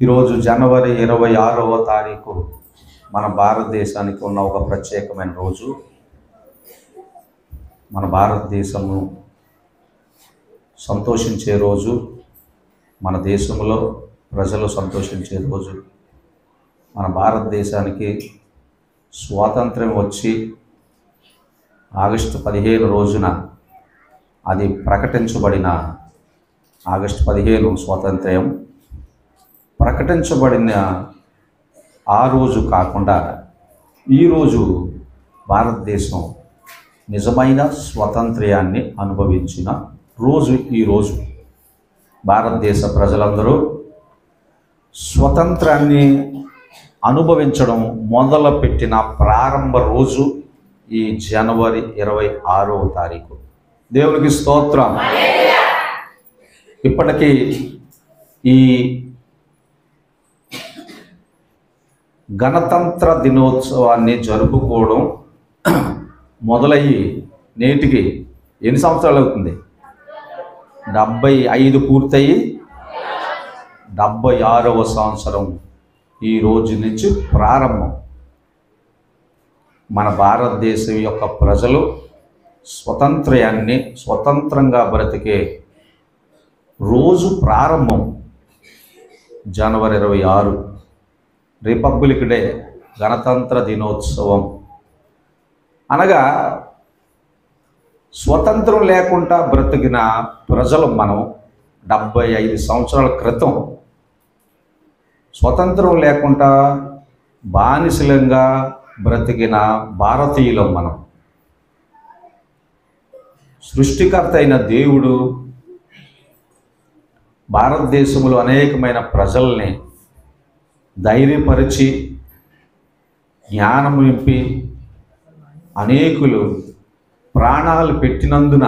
ఈరోజు జనవరి 26వ తారీఖు మన భారతదేశానికి ఉన్న ఒక ప్రత్యేకమైన రోజు. మన భారతదేశము సంతోషించే రోజు, మన దేశంలో ప్రజలు సంతోషించే రోజు. మన భారతదేశానికి స్వాతంత్ర్యం వచ్చి ఆగస్టు 15 రోజున అది ప్రకటించబడిన ఆగస్టు 15 స్వాతంత్ర్యం ప్రకటించబడిన ఆ రోజు కాకుండా ఈరోజు భారతదేశం నిజమైన స్వాతంత్ర్యాన్ని అనుభవించిన రోజు. ఈరోజు భారతదేశ ప్రజలందరూ స్వతంత్రాన్ని అనుభవించడం మొదలుపెట్టిన ప్రారంభ రోజు ఈ జనవరి 26వ తారీఖు. దేవునికి స్తోత్రం. ఇప్పటికీ ఈ గణతంత్ర దినోత్సవాన్ని జరుపుకోవడం మొదలయ్యి నేటికి ఎన్ని సంవత్సరాలు అవుతుంది? 75 పూర్తయి 76వ సంవత్సరం ఈ రోజు నుంచి ప్రారంభం. మన భారతదేశం యొక్క ప్రజలు స్వతంత్రంగా బ్రతికే రోజు ప్రారంభం జనవరి 26, రిపబ్లిక్ డే, గణతంత్ర దినోత్సవం. అనగా స్వతంత్రం లేకుండా బ్రతికిన ప్రజలు మనం 75 సంవత్సరాల క్రితం స్వతంత్రం లేకుండా బానిసలంగా బ్రతికిన భారతీయులం మనం. సృష్టికర్త అయిన దేవుడు భారతదేశంలో అనేకమైన ప్రజల్ని ధైర్యపరిచి జ్ఞానం నింపి అనేకులు ప్రాణాలు పెట్టినందున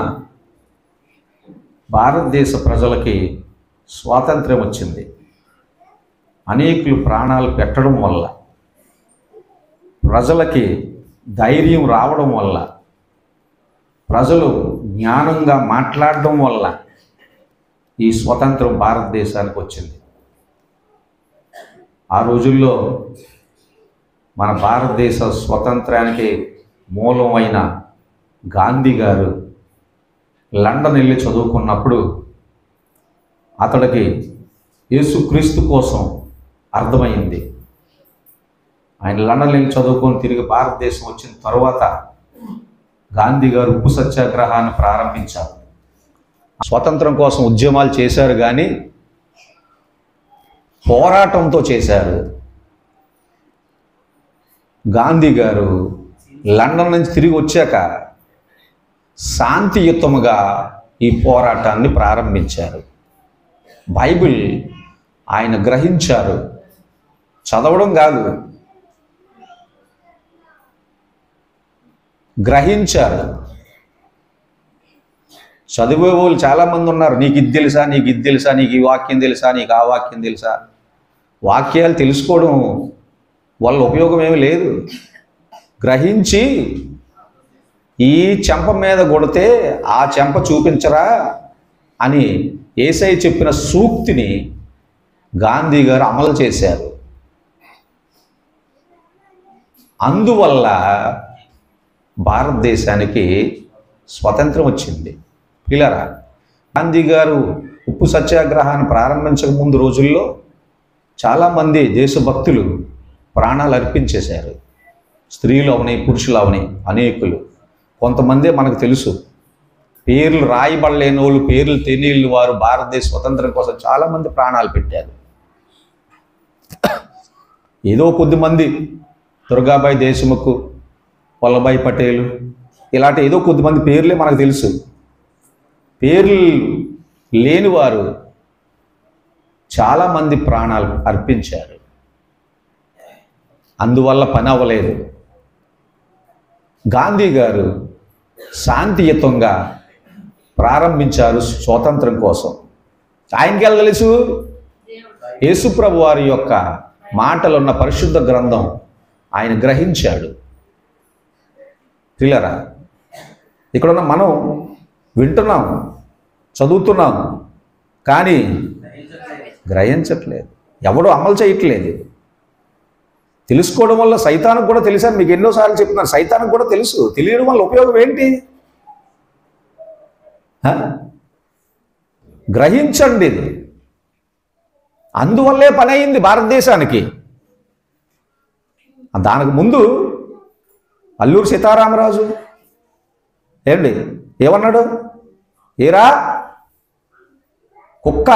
భారతదేశ ప్రజలకి స్వాతంత్ర్యం వచ్చింది. అనేకులు ప్రాణాలు పెట్టడం వల్ల, ప్రజలకి ధైర్యం రావడం వల్ల, ప్రజలు జ్ఞానంగా మాట్లాడడం వల్ల ఈ స్వతంత్రం భారతదేశానికి వచ్చింది. ఆ రోజుల్లో మన భారతదేశ స్వతంత్రానికి మూలం అయిన గాంధీ గారు లండన్ వెళ్ళి చదువుకున్నప్పుడు అతడికి యేసుక్రీస్తు కోసం అర్థమైంది. ఆయన లండన్ వెళ్ళి చదువుకొని తిరిగి భారతదేశం వచ్చిన తర్వాత గాంధీ గారు ఉప్పు సత్యాగ్రహాన్ని ప్రారంభించారు. స్వతంత్రం కోసం ఉద్యమాలు చేశారు, కానీ పోరాటంతో చేశారు. గాంధీ గారు లండన్ నుంచి తిరిగి వచ్చాక శాంతియుతముగా ఈ పోరాటాన్ని ప్రారంభించారు. బైబిల్ ఆయన గ్రహించారు, చదవడం కాదు, గ్రహించారు. చదివే వాళ్ళు చాలామంది ఉన్నారు. నీకు ఇది తెలుసా, నీకు ఇది తెలుసా, నీకు ఈ వాక్యం తెలుసా, నీకు ఆ వాక్యం తెలుసా. వాక్యాలు తెలుసుకోవడం వల్ల ఉపయోగం ఏమీ లేదు. గ్రహించి ఈ చెంప మీద కొడితే ఆ చెంప చూపించరా అని యేసయ్య చెప్పిన సూక్తిని గాంధీ గారు అమలు చేశారు. అందువల్ల భారతదేశానికి స్వతంత్రం వచ్చింది. పిల్లరా, గాంధీ గారు ఉప్పు సత్యాగ్రహాన్ని ప్రారంభించక ముందు రోజుల్లో చాలామంది దేశభక్తులు ప్రాణాలు అర్పించేశారు. స్త్రీలు అవని, పురుషులు అవని, అనేకులు. కొంతమంది మనకు తెలుసు, పేర్లు రాయబడలేని వాళ్ళు, పేర్లు తెలియని వారు భారతదేశ స్వతంత్రం కోసం చాలామంది ప్రాణాలు పెట్టారు. ఏదో కొద్దిమంది, దుర్గాబాయి దేశముఖ్, వల్లభాయ్ పటేల్, ఇలాంటి ఏదో కొద్దిమంది పేర్లే మనకు తెలుసు. పేర్లు లేనివారు చాలామంది ప్రాణాలు అర్పించారు. అందువల్ల పని అవ్వలేదు. గాంధీ గారు శాంతియుతంగా ప్రారంభించారు స్వాతంత్రం కోసం. ఆయనకి ఎలా తెలుసు? యేసుప్రభు వారి యొక్క మాటలున్న పరిశుద్ధ గ్రంథం ఆయన గ్రహించాడు. పిల్లరా, ఇక్కడున్న మనం వింటున్నాం, చదువుతున్నాం, కానీ గ్రహించట్లేదు. ఎవడు అమలు చేయట్లేదు. తెలుసుకోవడం వల్ల సైతానికి కూడా తెలుసని మీకు ఎన్నోసార్లు చెప్తున్నాను. సైతానికి కూడా తెలుసు. తెలియడం వల్ల ఉపయోగం ఏంటి? గ్రహించండి. అందువల్లే పని అయింది భారతదేశానికి. దానికి ముందు అల్లూరి సీతారామరాజు ఏమన్నాడు? ఏరా కుక్క,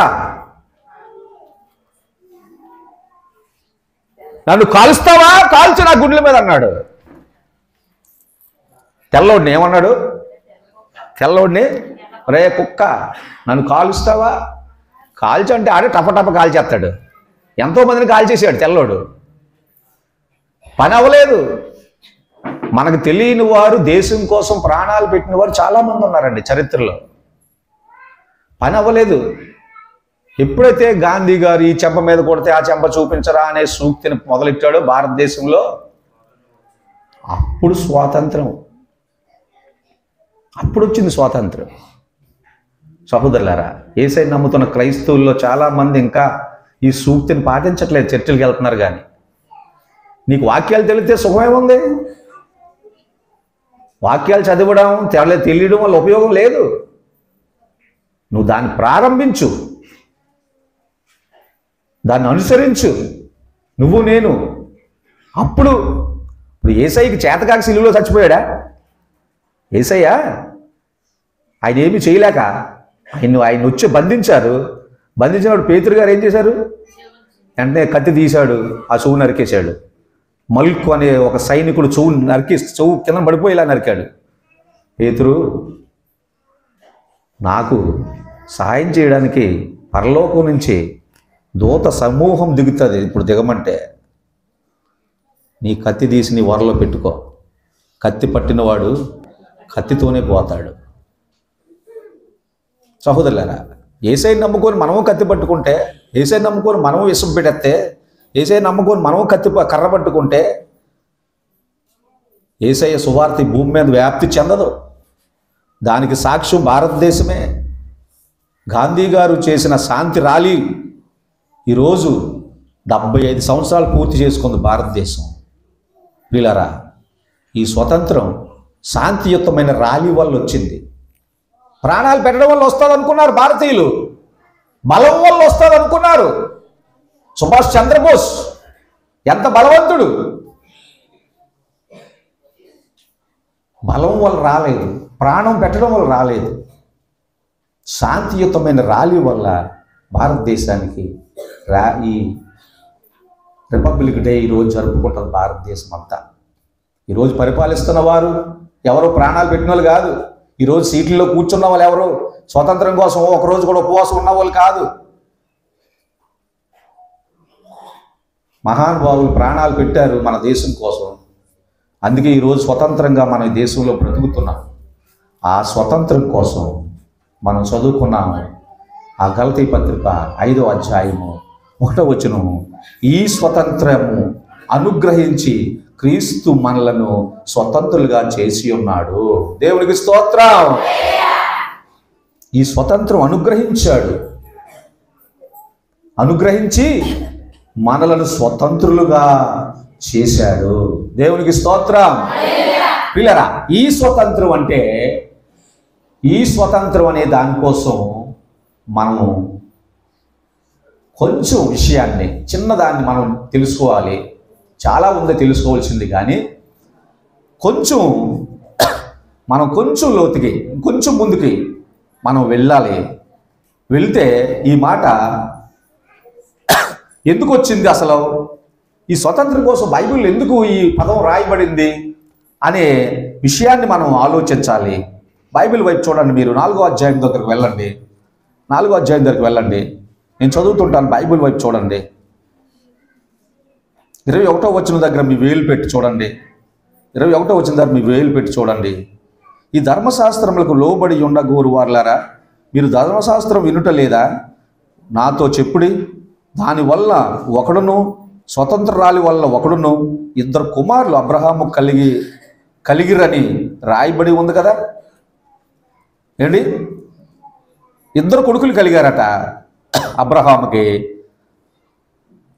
నన్ను కాలుస్తావా? కాల్చు నా గుండెల మీద అన్నాడు. తెల్లోడిని ఏమన్నాడు? తెల్లోడిని, రే కుక్క నన్ను కాలుస్తావా? కాల్చు అంటే ఆడే టపటప కాల్చేస్తాడు. ఎంతోమందిని కాల్చేసాడు తెల్లోడు. పని అవ్వలేదు. మనకు తెలియని వారు, దేశం కోసం ప్రాణాలు పెట్టిన వారు చాలామంది ఉన్నారండి చరిత్రలో. పని అవ్వలేదు. ఎప్పుడైతే గాంధీ గారు ఈ చెంప మీద కొడితే ఆ చెంప చూపించరా అనే సూక్తిని మొదలెట్టాడో భారతదేశంలో, అప్పుడు స్వాతంత్రం, అప్పుడు వచ్చింది స్వాతంత్రం. సహోదరులారా, యేసయ్యను నమ్ముతున్న క్రైస్తవుల్లో చాలామంది ఇంకా ఈ సూక్తిని పాటించట్లేదు. చర్చిలకు వెళ్తున్నారు కానీ నీకు వాక్యాలు తెలిస్తే సుఖమేముంది? వాక్యాలు చదవడం తెలియడం వల్ల ఉపయోగం లేదు. నువ్వు దాన్ని ప్రారంభించు, దాన్ని అనుసరించు, నువ్వు నేను. అప్పుడు యేసయ్యకి చేతకాక సిలువలో చచ్చిపోయాడా? యేసయ్య ఆయన ఏమీ చేయలేక ఆయన వచ్చి బంధించారు. బంధించినప్పుడు పేతురు గారు ఏం చేశారు? వెంటనే కత్తి తీశాడు, ఆ చెవు నరికేశాడు. మల్కు అనే ఒక సైనికుడు చెవు కింద పడిపోయేలా నరికాడు. పేతురు, నాకు సహాయం చేయడానికి పరలోకం నుంచి దూత సమూహం దిగుతుంది, ఇప్పుడు దిగమంటే నీ కత్తి తీసి నీ వరలో పెట్టుకో. కత్తి పట్టినవాడు కత్తితోనే పోతాడు. సహోదరులారా, యేసయ్యను నమ్ముకొని మనము కత్తి పట్టుకుంటే, యేసయ్యను నమ్ముకొని మనము విషం పెడితే, యేసయ్యను నమ్ముకొని మనము కర్ర పట్టుకుంటే యేసయ్య సువార్త భూమి మీద వ్యాప్తి చెందదు. దానికి సాక్ష్యం భారతదేశమే. గాంధీ గారు చేసిన శాంతి ర్యాలీ ఈరోజు 75 సంవత్సరాలు పూర్తి చేసుకుంది భారతదేశం. ప్రియులారా, ఈ స్వతంత్రం శాంతియుతమైన ర్యాలీ వల్ల వచ్చింది. ప్రాణాలు పెట్టడం వల్ల వస్తుంది అనుకున్నారు భారతీయులు, బలం వల్ల వస్తుంది అనుకున్నారు. సుభాష్ చంద్రబోస్ ఎంత బలవంతుడు! బలం వల్ల రాలేదు, ప్రాణం పెట్టడం వల్ల రాలేదు. శాంతియుతమైన ర్యాలీ వల్ల భారతదేశానికి ఈ రిపబ్లిక్ డే ఈరోజు జరుపుకుంటుంది భారతదేశం అంతా. ఈరోజు పరిపాలిస్తున్న వారు ఎవరో ప్రాణాలు పెట్టిన వాళ్ళు కాదు. ఈరోజు సీట్లలో కూర్చున్న వాళ్ళు ఎవరు స్వతంత్రం కోసం ఒకరోజు కూడా ఉపవాసం ఉన్న వాళ్ళు కాదు. మహానుభావులు ప్రాణాలు పెట్టారు మన దేశం కోసం. అందుకే ఈరోజు స్వతంత్రంగా మన దేశంలో బ్రతుకుతున్నాం. ఆ స్వతంత్రం కోసం మనం చదువుకున్నాము. ఆ గలతీ పత్రిక 5వ అధ్యాయము 1వ వచనము, ఈ స్వతంత్రము అనుగ్రహించి క్రీస్తు మనలను స్వతంత్రులుగా చేసి ఉన్నాడు. దేవునికి స్తోత్రం. ఈ స్వతంత్రం అనుగ్రహించాడు, అనుగ్రహించి మనలను స్వతంత్రులుగా చేశాడు. దేవునికి స్తోత్రం. పిల్లరా, ఈ స్వతంత్రం అంటే, ఈ స్వతంత్రం అనే దానికోసం మనము కొంచెం విషయాన్ని, చిన్నదాన్ని మనం తెలుసుకోవాలి. చాలా ఉంది తెలుసుకోవాల్సింది, కానీ మనం కొంచెం లోతుకి, కొంచెం ముందుకి మనం వెళ్ళాలి. వెళ్తే ఈ మాట ఎందుకు వచ్చింది, అసలు ఈ స్వతంత్రం కోసం బైబిల్ ఎందుకు ఈ పదం రాయబడింది అనే విషయాన్ని మనం ఆలోచించాలి. బైబిల్ వైపు చూడండి. మీరు 4వ అధ్యాయం దగ్గరకు వెళ్ళండి. 4వ అధ్యాయం దగ్గరకు వెళ్ళండి. నేను చదువుతుంటాను. బైబిల్ వైపు చూడండి. 21వ వచనం దగ్గర మీ వేలు పెట్టి చూడండి. 21వ వచనం దగ్గర మీ వేలు పెట్టి చూడండి. ఈ ధర్మశాస్త్రములకు లోబడి ఉండగోరు వారులారా, మీరు ధర్మశాస్త్రం వినుట లేదా? నాతో చెప్పుడి. దానివల్ల ఒకడును, స్వతంత్రాలి వల్ల ఒకడును, 2 కుమారులు అబ్రహాము కలిగిరని రాయబడి ఉంది కదా. ఏంటి? 2 కొడుకులు కలిగారట అబ్రహాముకి.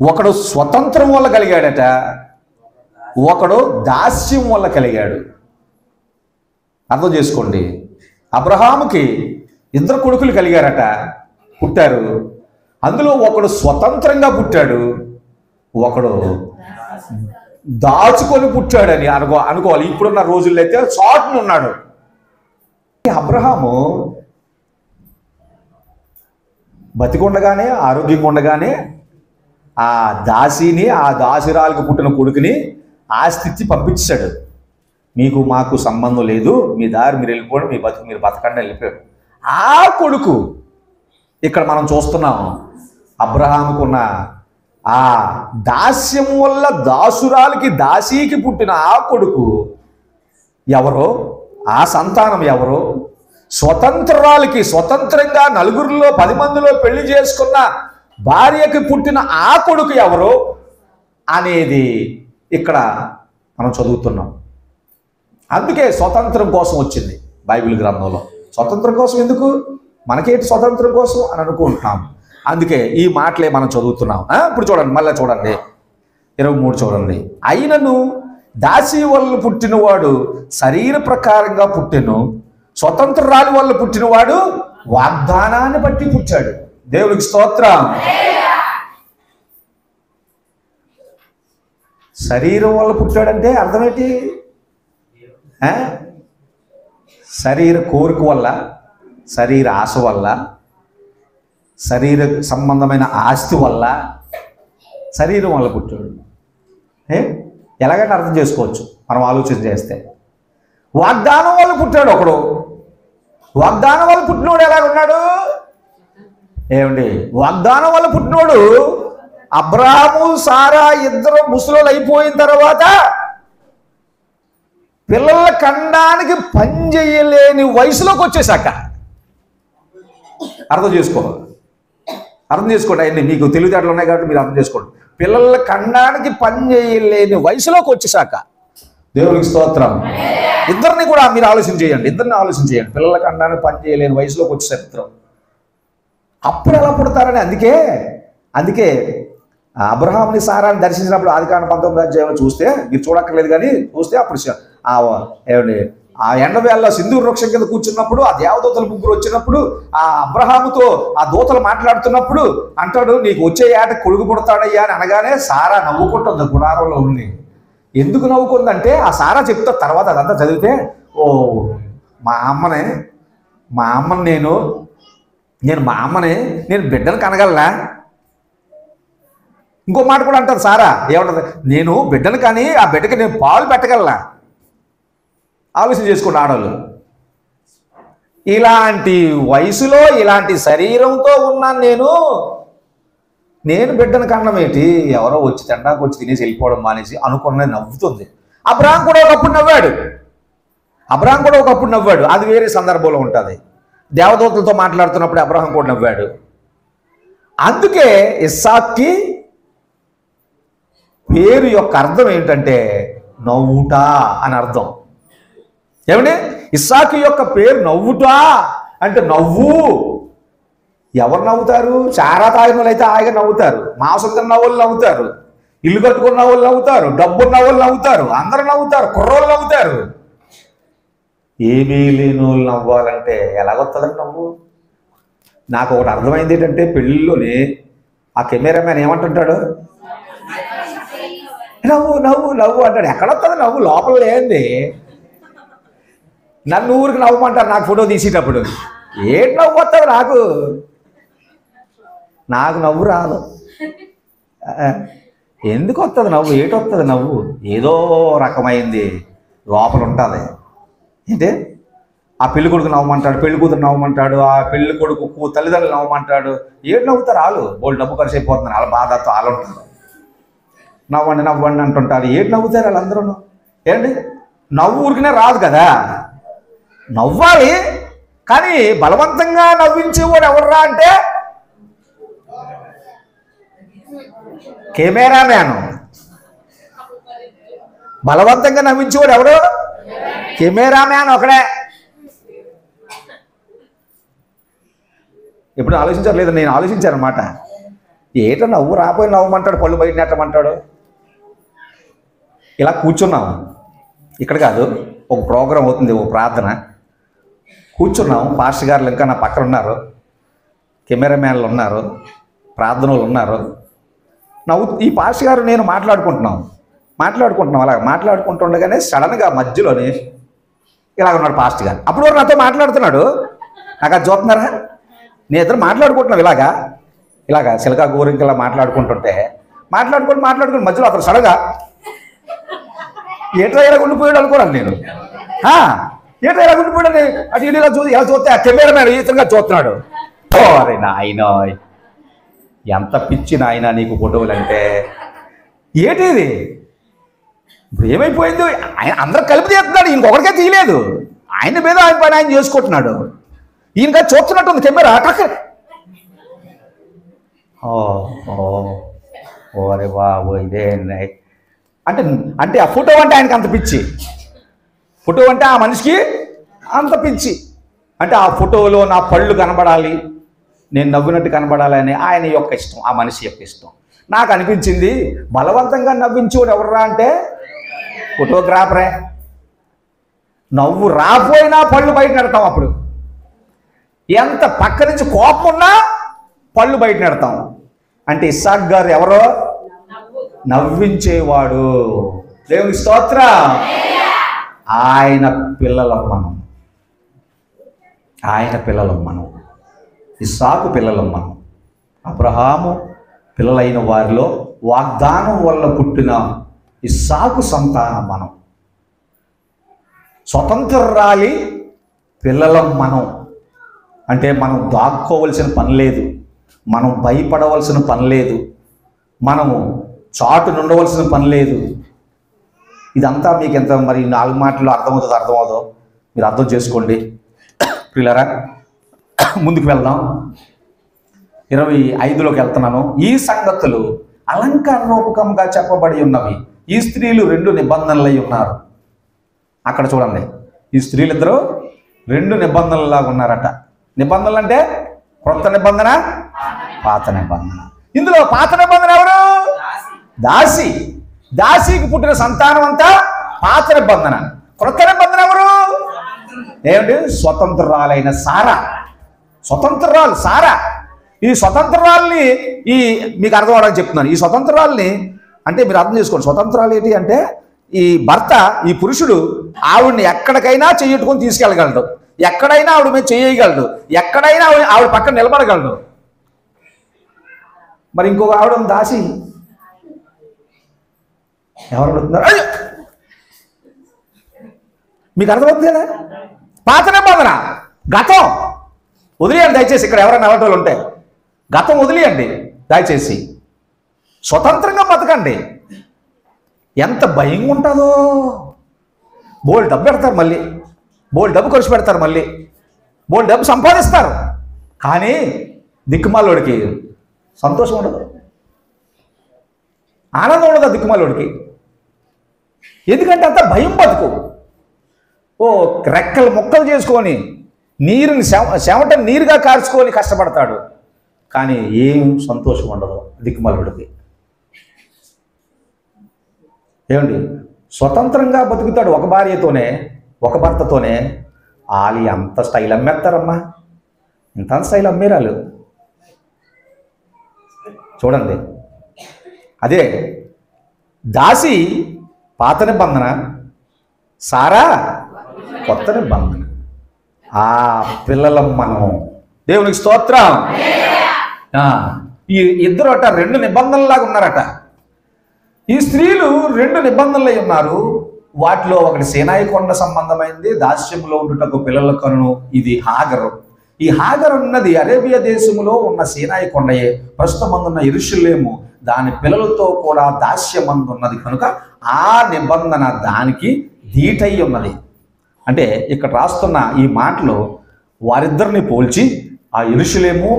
ఒకడు స్వతంత్రం వల్ల కలిగాడట, ఒకడు దాస్యం వల్ల కలిగాడు. అర్థం చేసుకోండి. అబ్రహాముకి ఇద్దరు కొడుకులు కలిగారట, పుట్టారు. అందులో ఒకడు స్వతంత్రంగా పుట్టాడు, ఒకడు దాచుకొని పుట్టాడని అనుకోవాలి. ఇప్పుడున్న రోజుల్లో అయితే చాటున ఉన్నాడు. అబ్రహాము బతికుండగానే, ఆరోగ్యంగా ఉండగానే ఆ దాసిని, ఆ దాసిరాలకు పుట్టిన కొడుకుని ఆస్తి పంపించాడు. మీకు మాకు సంబంధం లేదు, మీ దారి మీరు వెళ్ళిపోండి, మీ బతుకు మీరు బతకండి వెళ్ళిపోయాడు. ఆ కొడుకు ఇక్కడ మనం చూస్తున్నాం. అబ్రహాముకున్న ఆ దాస్యం వల్ల దాసురాలకి, దాసీకి పుట్టిన ఆ కొడుకు ఎవరో, ఆ సంతానం ఎవరో, స్వతంత్రాలకి, స్వతంత్రంగా నలుగురిలో 10 మందిలో పెళ్లి చేసుకున్న భార్యకి పుట్టిన ఆ కొడుకు ఎవరో అనేది ఇక్కడ మనం చదువుతున్నాం. అందుకే స్వతంత్రం కోసం వచ్చింది బైబిల్ గ్రంథంలో. స్వతంత్రం కోసం ఎందుకు, మనకేంటి స్వతంత్రం కోసం అని అనుకుంటున్నాం. అందుకే ఈ మాటలే మనం చదువుతున్నాం. ఇప్పుడు చూడండి, మళ్ళీ చూడండి 23 చూడండి. అయినను దాసి వల్ల పుట్టినవాడు శరీర ప్రకారంగా పుట్టెను, స్వతంత్రాల వల్ల పుట్టినవాడు వాగ్దానాన్ని బట్టి పుట్టాడు. దేవునికి స్తోత్రం. శరీరం వల్ల పుట్టాడంటే అర్థమేంటి? శరీర కోరిక వల్ల, శరీర ఆశ వల్ల, శరీర సంబంధమైన ఆస్తి వల్ల, శరీరం వల్ల పుట్టాడు. ఎలాగైనా అర్థం చేసుకోవచ్చు మనం ఆలోచన చేస్తే. వాగ్దానం వల్ల పుట్టాడు ఒకడు. వాగ్దానం వల్ల పుట్టినోడు ఎలాగున్నాడు ఏమండి? వాగ్దానం వల్ల పుట్టినోడు అబ్రాహాము, సారా ఇద్దరు ముసలోళ్ళు అయిపోయిన తర్వాత పిల్లల కనడానికి పని చేయలేని వయసులోకి వచ్చేసాక. అర్థం చేసుకోండి. అవన్నీ మీకు తెలివితేటలు ఉన్నాయి కాబట్టి మీరు అర్థం చేసుకోండి. పిల్లల కనడానికి పని చేయలేని వయసులోకి వచ్చేసాక. దేవునికి స్తోత్రం. ఇద్దరిని కూడా మీరు ఆలోచన చేయండి, ఇద్దరిని ఆలోచన చేయండి. పిల్లల కనడానికి పని చేయలేని వయసులోకి వచ్చేసారు ఇద్దరు. అప్పుడు ఎలా పుడతారని అందుకే అబ్రహాముని సారాన్ని దర్శించినప్పుడు ఆదికాండం 19వ అధ్యాయంలో చూస్తే, మీరు చూడక్కర్లేదు కానీ చూస్తే, అప్పుడు ఏమండి ఆ ఎండవేళలో సింధూర వృక్షం కింద కూర్చున్నప్పుడు ఆ దేవదూతల ముగ్గురు వచ్చినప్పుడు ఆ అబ్రహాముతో ఆ దూతలు మాట్లాడుతున్నప్పుడు అంటాడు, నీకు వచ్చే ఏట కొడుకు పుడతాడయ్యా అని అనగానే సారా నవ్వుకుంటుంది గుడారంలో ఉంది. ఎందుకు నవ్వుకుందంటే ఆ సారా చెప్తా తర్వాత అదంతా చదివితే, ఓ మా అమ్మని నేను బిడ్డను కనగలనా. ఇంకో మాట కూడా అంటారు సారా, ఏమంటుంది, నేను బిడ్డను కానీ ఆ బిడ్డకి నేను పాలు పెట్టగలనా. ఆలోచన చేసుకోండి ఆడవాళ్ళు. ఇలాంటి వయసులో ఇలాంటి శరీరంతో ఉన్నాను నేను బిడ్డను కన్నం ఏంటి, ఎవరో వచ్చి తిండానికి వచ్చి తినేసి వెళ్ళిపోవడం మానేసి అనుకున్నది నవ్వుతుంది. అబ్రహాం కూడా ఒకప్పుడు నవ్వాడు. అది వేరే సందర్భంలో ఉంటుంది. దేవదూతలతో మాట్లాడుతున్నప్పుడు అబ్రహాం కూడా నవ్వాడు. అందుకే ఇస్సాక్కి పేరు యొక్క అర్థం ఏంటంటే నవ్వుట అని అర్థం. ఏమండి? ఇస్సాకు యొక్క పేరు నవ్వుట అంటే నవ్వు. ఎవరు నవ్వుతారు? చారా తాగిన వాళ్ళు అయితే హాయిగా నవ్వుతారు, మాంసం తిన్న వాళ్ళు నవ్వుతారు, ఇల్లు కట్టుకున్న వాళ్ళు నవ్వుతారు, డబ్బున్న వాళ్ళు నవ్వుతారు, అందరూ నవ్వుతారు, కుర్రోళ్ళు నవ్వుతారు. ఏమీ లేని వాళ్ళు నవ్వాలంటే ఎలాగొస్తుందండి నవ్వు? నాకు ఒకటి అర్థమైంది ఏంటంటే, పెళ్ళిలోనే ఆ కెమెరామ్యాన్ ఏమంటుంటాడు, నవ్వు నవ్వు నవ్వు అంటాడు. ఎక్కడొస్తుంది నవ్వు? లోపల లేంది. నన్ను ఊరికి నవ్వమంటారు నాకు ఫోటో తీసేటప్పుడు. ఏంటి నవ్వు వస్తుంది? నాకు నవ్వు రాదు. ఎందుకు వస్తుంది నవ్వు? ఏటి వస్తుంది నవ్వు? ఏదో రకమైంది లోపల ఉంటుంది. ఏంటి? ఆ పెళ్లి కొడుకు నవ్వమంటాడు, పెళ్లి కూతురు నవ్వమంటాడు, ఆ పెళ్లి కొడుకు తల్లిదండ్రులు నవ్వమంటాడు. ఏడు నవ్వుతారు వాళ్ళు? వాళ్ళు డబ్బు ఖర్చు అయిపోతున్నారు, వాళ్ళ బాధతో వాళ్ళు ఉంటారు. నవ్వండి అంటుంటారు. ఏడు నవ్వుతారు వాళ్ళందరూ? ఏంటి? నవ్వు ఊరికనే రాదు కదా, నవ్వాలి. కానీ బలవంతంగా నవ్వించేవాడు ఎవర్రా అంటే కెమెరామ్యాన్. బలవంతంగా నవ్వించేవాడు ఎవరు? కెమెరామ్యాన్ ఒకడే. ఎప్పుడు ఆలోచించారు లేదా? నేను ఆలోచించాను అనమాట. ఏటో నవ్వు రాపోయి నవ్వమంటాడు, పళ్ళు బయట నెట్టమంటాడు. ఇలా కూర్చున్నాం, ఇక్కడ కాదు, ఒక ప్రోగ్రాం అవుతుంది, ఒక ప్రార్థన కూర్చున్నాం. పాస్టర్ గారు ఇంకా నా పక్కన ఉన్నారు, కెమెరామ్యాన్లు ఉన్నారు, ప్రార్థనలు ఉన్నారు. ఈ పాస్టర్ గారు నేను మాట్లాడుకుంటున్నాం. అలా మాట్లాడుకుంటుండగానే సడన్గా మధ్యలోనే ఇలాగ ఉన్నాడు పాస్టర్ గారు. అప్పుడు వరకు నాతో మాట్లాడుతున్నాడు. నాకు అది చూస్తున్నారా, నేను ఇద్దరు మాట్లాడుకుంటున్నాం ఇలాగా సిలకా గోరింకలా మాట్లాడుకుంటుంటే మాట్లాడుకుని మధ్యలో అతను సడన్గా ఏట్లా ఇలా ఉండిపోయాడు అనుకోరాను నేను. ఏట్లా ఇలా ఉండిపోయాడు అటు ఇలా చూస్తే ఆ కెమెరామెన్ ఈతంగా చూస్తున్నాడు. అరే నాయన, ఎంత పిచ్చి నాయన నీకు ఫోటోలు అంటే. ఏంటిది ఇప్పుడు ఏమైపోయింది? ఆయన అందరూ కలిపి తీస్తున్నాడు, ఇంకొకరికే తీయలేదు. ఆయన మీద ఆయన పని ఆయన చేసుకుంటున్నాడు. ఈయనగా చూస్తున్నట్టుంది కెమెరా. ఓరే బాబు, ఇదే అంటే ఆ ఫోటో అంటే ఆయనకి అంత పిచ్చి. ఫోటో అంటే ఆ మనిషికి అంత పిచ్చి. అంటే ఆ ఫోటోలో నా పళ్ళు కనబడాలి, నేను నవ్వినట్టు కనబడాలి అని ఆయన యొక్క ఇష్టం, ఆ మనిషి యొక్క ఇష్టం. నాకు అనిపించింది, బలవంతంగా నవ్వించేవాడు ఎవర్రా అంటే ఫోటోగ్రాఫరే. నవ్వు రాపోయినా పళ్ళు బయట నెడతాం. అప్పుడు ఎంత పక్క నుంచి కోపం ఉన్నా పళ్ళు బయట నెడతాం. అంటే ఇస్సాక్ గారు ఎవరో నవ్వించేవాడు. దేవుని స్తోత్రం. ఆయన పిల్లలం మనం, ఇస్సాకు పిల్లలం మనం, అబ్రహాము పిల్లలైన వారిలో వాగ్దానం వల్ల పుట్టిన ఇస్సాకు సంతానం మనం, స్వతంత్రురాలి పిల్లలం మనం. అంటే మనం దాక్కోవలసిన పని లేదు, మనం భయపడవలసిన పని లేదు, మనము చాటు నుండవలసిన పని లేదు. ఇదంతా మీకు ఎంత మరి 4 మాటల్లో అర్థమవుతుందో మీరు అర్థం చేసుకోండి ప్రియులారా. ముందుకు వెళ్దాం. 25లోకి వెళ్తున్నాను. ఈ సంగతులు అలంకార రూపకంగా చెప్పబడి ఉన్నవి. ఈ స్త్రీలు 2 నిబంధనలై ఉన్నారు. అక్కడ చూడండి, ఈ స్త్రీలిద్దరూ 2 నిబంధనలలాగా ఉన్నారట. నిబంధనలు అంటే క్రొత్త నిబంధన, పాత నిబంధన. ఇందులో పాత నిబంధన ఎవరు? దాసికి పుట్టిన సంతానం అంతా పాత నిబంధన. క్రొత్త నిబంధన ఎవరు? ఏమిటి? స్వతంత్రురాలైన సారా. స్వతంత్రురాలు సారా. ఈ స్వతంత్రురాల్ని మీకు అర్థం అవడానికి చెప్తున్నాను. ఈ స్వతంత్రురాల్ని అంటే మీరు అర్థం చేసుకోండి. స్వతంత్రాలు ఏంటి అంటే ఈ భర్త, ఈ పురుషుడు ఆవిడని ఎక్కడికైనా చెయ్యట్టుకొని తీసుకెళ్ళగలడు, ఎక్కడైనా ఆవిడ మీద చేయగలడు, ఎక్కడైనా ఆవిడ పక్కన నిలబడగలడు. మరి ఇంకొక ఆవిడ దాసి ఎవరు అడుగుతున్నారు? మీకు అర్థమవుతుంది కదా? పాత నిబంధన గతం వదిలేయండి దయచేసి. ఇక్కడ ఎవరైనా ఎవరి ఉంటే గతం వదిలేయండి దయచేసి. స్వతంత్రంగా బతకండి. ఎంత భయంగా ఉంటుందో. బోల్ డబ్బు పెడతారు, మళ్ళీ బోల్ డబ్బు ఖర్చు పెడతారు, మళ్ళీ బోల్ డబ్బు సంపాదిస్తారు. కానీ దిక్కుమాలోడికి సంతోషం ఉండదు, ఆనందం ఉండదు దిక్కుమాలోడికి. ఎందుకంటే అంత భయం బతుకు. రెక్కలు ముక్కలు చేసుకొని నీరుని చెమట నీరుగా కార్చుకొని కష్టపడతాడు, కానీ ఏం సంతోషం ఉండదు దిక్కుమాలోడికి. ఏమండి? స్వతంత్రంగా బతుకుతాడు ఒక భార్యతోనే, ఒక భర్తతోనే. వాళ్ళు అంత స్టైల్ అమ్మేస్తారమ్మా, ఇంత స్టైల్ అమ్మేరాలు చూడండి. అదే దాసి పాత నిబంధన, సారా కొత్త నిబంధన. ఆ పిల్లలం మనం. దేవునికి స్తోత్రం. ఈ ఇద్దరు అట 2 నిబంధనలాగా ఉన్నారట. ఈ స్త్రీలు 2 నిబంధనలై ఉన్నారు. వాటిలో ఒకటి సీనాయి కొండ సంబంధమైంది, దాస్యములో ఉండుటకు పిల్లల కనును. ఇది హాగరు. ఈ హాగరు ఉన్నది అరేబియా దేశములో ఉన్న సీనాయి కొండయే. ప్రస్తుతం అందున్న యెరూషలేము దాని పిల్లలతో కూడా దాస్యమందున్నది కనుక ఆ నిబంధన దానికి దీటై ఉన్నది. అంటే ఇక్కడ రాస్తున్న ఈ మాటలు వారిద్దరిని పోల్చి ఆ యెరూషలేము,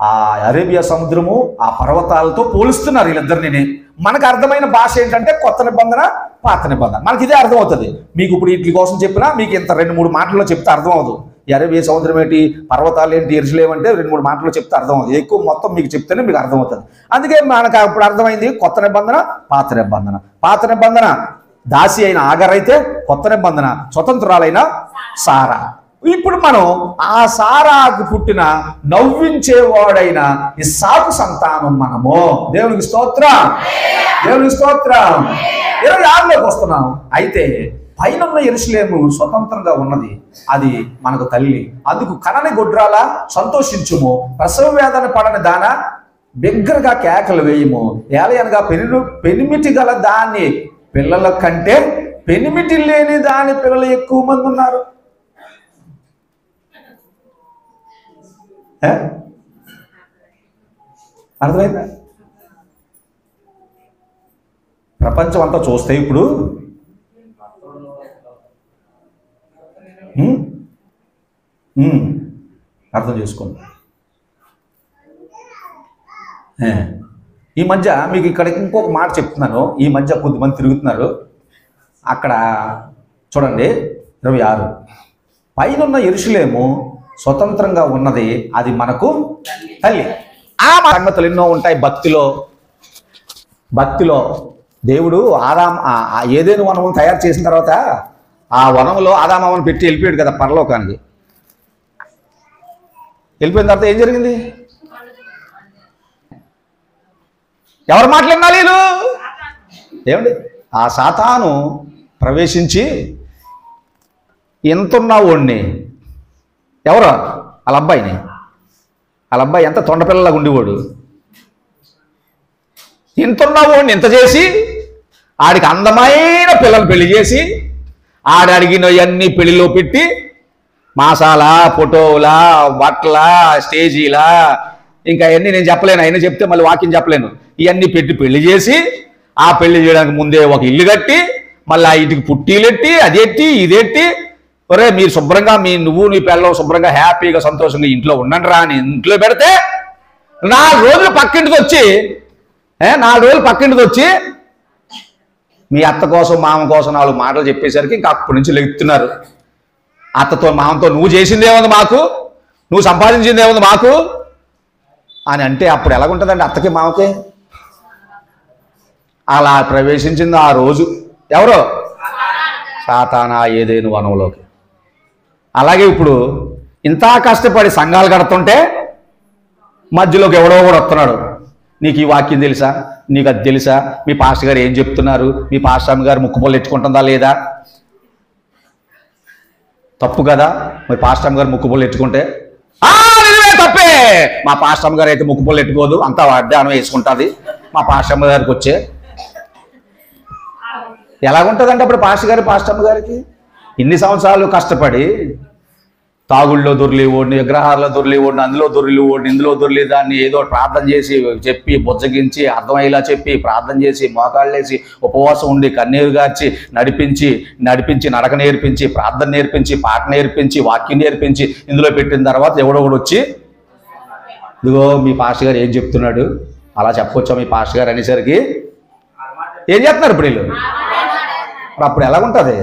ఆ అరేబియా సముద్రము, ఆ పర్వతాలతో పోలుస్తున్నారు వీళ్ళిద్దరిని. మనకు అర్థమైన భాష ఏంటంటే కొత్త నిబంధన, పాత నిబంధన. మనకి ఇదే అర్థమవుతుంది. మీకు ఇప్పుడు వీటి కోసం చెప్పినా మీకు ఇంత 2-3 మాటల్లో చెప్తే అర్థం అవుతుంది. అరేబియా సముద్రం ఏంటి, పర్వతాలు ఏంటి, యెరూషలేము అంటే 2-3 మాటలు చెప్తే అర్థమవుతుంది. ఎక్కువ మొత్తం మీకు చెప్తేనే మీకు అర్థమవుతుంది. అందుకే మనకు అప్పుడు అర్థమైంది కొత్త నిబంధన, పాత నిబంధన. పాత నిబంధన దాసి అయిన ఆగర్ అయితే, కొత్త నిబంధన స్వతంత్రాలైన సారా. ఇప్పుడు మనం ఆ సారాకు పుట్టిన నవ్వించేవాడైన ఇస్సాకు సంతానం మనము. దేవునికి స్తోత్రం, దేవునికి స్తోత్రం. 26లోకి వస్తున్నాం. అయితే పైన యెరూషలేము స్వతంత్రంగా ఉన్నది, అది మనకు తల్లి. అందుకు కనని గొడ్రాలా సంతోషించుము, ప్రసవ వేదన పడని దాన బిగ్గరగా కేకలు వేయము. ఏలయనగా పెనిమిటి గల దాన్ని పిల్లల కంటే పెనిమిటి లేని దాని పిల్లలు ఎక్కువ మంది ఉన్నారు. అర్థమైందా? ప్రపంచం అంతా చూస్తే ఇప్పుడు అర్థం చేసుకోండి. ఈ మధ్య మీకు ఇక్కడ ఇంకొక మాట చెప్తున్నాను. ఈ మధ్య కొద్దిమంది తిరుగుతున్నారు. అక్కడ చూడండి 26, పైన యెరూషలేము స్వతంత్రంగా ఉన్నది, అది మనకు తల్లి. ఆ సంగతులు ఎన్నో ఉంటాయి భక్తిలో. దేవుడు ఏదేను వనమును తయారు చేసిన తర్వాత ఆ వనంలో ఆదామని పెట్టి వెళ్ళిపోయాడు కదా పరలోకానికి. వెళ్ళిపోయిన తర్వాత ఏం జరిగింది? ఎవరు మాట్లాడినా లేదు ఏమండి? ఆ సాతాను ప్రవేశించి ఎంతున్నావుణ్ణి, ఎవరు వాళ్ళ అబ్బాయిని, వాళ్ళ అబ్బాయి ఎంత తొండపిల్లలాగా ఉండేవాడు, ఇంతున్నావుణ్ణి ఇంత చేసి ఆడికి అందమైన పిల్లలు పెళ్లి చేసి అడిగినవన్నీ పెళ్లిలో పెట్టి మాసాల, ఫోటోలా, బట్టల, స్టేజీలా, ఇంకా అవన్నీ నేను చెప్పలేను. అయినా చెప్తే మళ్ళీ వాక్యం చెప్పలేను. ఇవన్నీ పెట్టి పెళ్లి చేసి ఆ పెళ్లి చేయడానికి ముందే ఒక ఇల్లు కట్టి మళ్ళీ ఆ ఇంటికి పుట్టీలెట్టి అదెట్టి ఇదెట్టి, ఒరే మీరు శుభ్రంగా నువ్వు నీ పిల్లలు శుభ్రంగా హ్యాపీగా సంతోషంగా ఇంట్లో ఉండండి రా అని ఇంట్లో పెడితే 4 రోజులు పక్కింటికి వచ్చి మీ అత్త కోసం మామ కోసం 4 మాటలు చెప్పేసరికి ఇంకా అప్పటి నుంచి లెగుతున్నారు. అత్తతో మామతో నువ్వు చేసిందేముంది మాకు, నువ్వు సంపాదించిందేముంది మాకు అని అంటే అప్పుడు ఎలాగుంటుందండి అత్తకి మామకి? అలా ప్రవేశించింది ఆ రోజు ఎవరో సాతానా ఏదేను వనంలోకి. అలాగే ఇప్పుడు ఇంత కష్టపడి సంఘాలు కడుతుంటే మధ్యలోకి ఎవడో కూడా వస్తున్నాడు. నీకు ఈ వాక్యం తెలుసా, నీకు అది తెలుసా, మీ పాస్టర్ గారు ఏం చెప్తున్నారు, మీ పాస్టర్ గారు ముక్కుపొల్లు ఎట్టుకుంటుందా లేదా? తప్పు కదా మరి పాస్టర్ గారు ముక్కుపొల్లు ఎట్టుకుంటే? నిజమే, తప్పే. మా పాస్టర్ గారు అయితే ముక్కుపొల్లు ఎట్టుకోదు, అంతా అడ్డానం వేసుకుంటుంది. మా పాస్టర్ గారికి వచ్చే ఎలాగుంటుందంటే అప్పుడు పాస్టర్ గారికి ఇన్ని సంవత్సరాలు కష్టపడి తాగుళ్ళలో దొర్లి ఓడిని, విగ్రహాల్లో దొర్లి ఓడిని, అందులో దొర్లి ఓడిని, ఇందులో దొర్లి దాన్ని ఏదో ప్రార్థన చేసి చెప్పి బుజ్జగించి అర్థమయ్యేలా చెప్పి ప్రార్థన చేసి మోకాళ్ళేసి ఉపవాసం ఉండి కన్నీరు గార్చి నడిపించి నడక నేర్పించి ప్రార్థన నేర్పించి పాట నేర్పించి వాక్యం నేర్పించి ఇందులో పెట్టిన తర్వాత ఎవడో కూడా వచ్చి ఇదిగో మీ పాస్టర్ గారు ఏం చెప్తున్నాడు అలా చెప్పొచ్చా మీ పాస్టర్ గారు అనేసరికి ఏం చేస్తున్నారు ఇప్పుడు వీళ్ళు? అప్పుడు ఎలాగుంటుంది?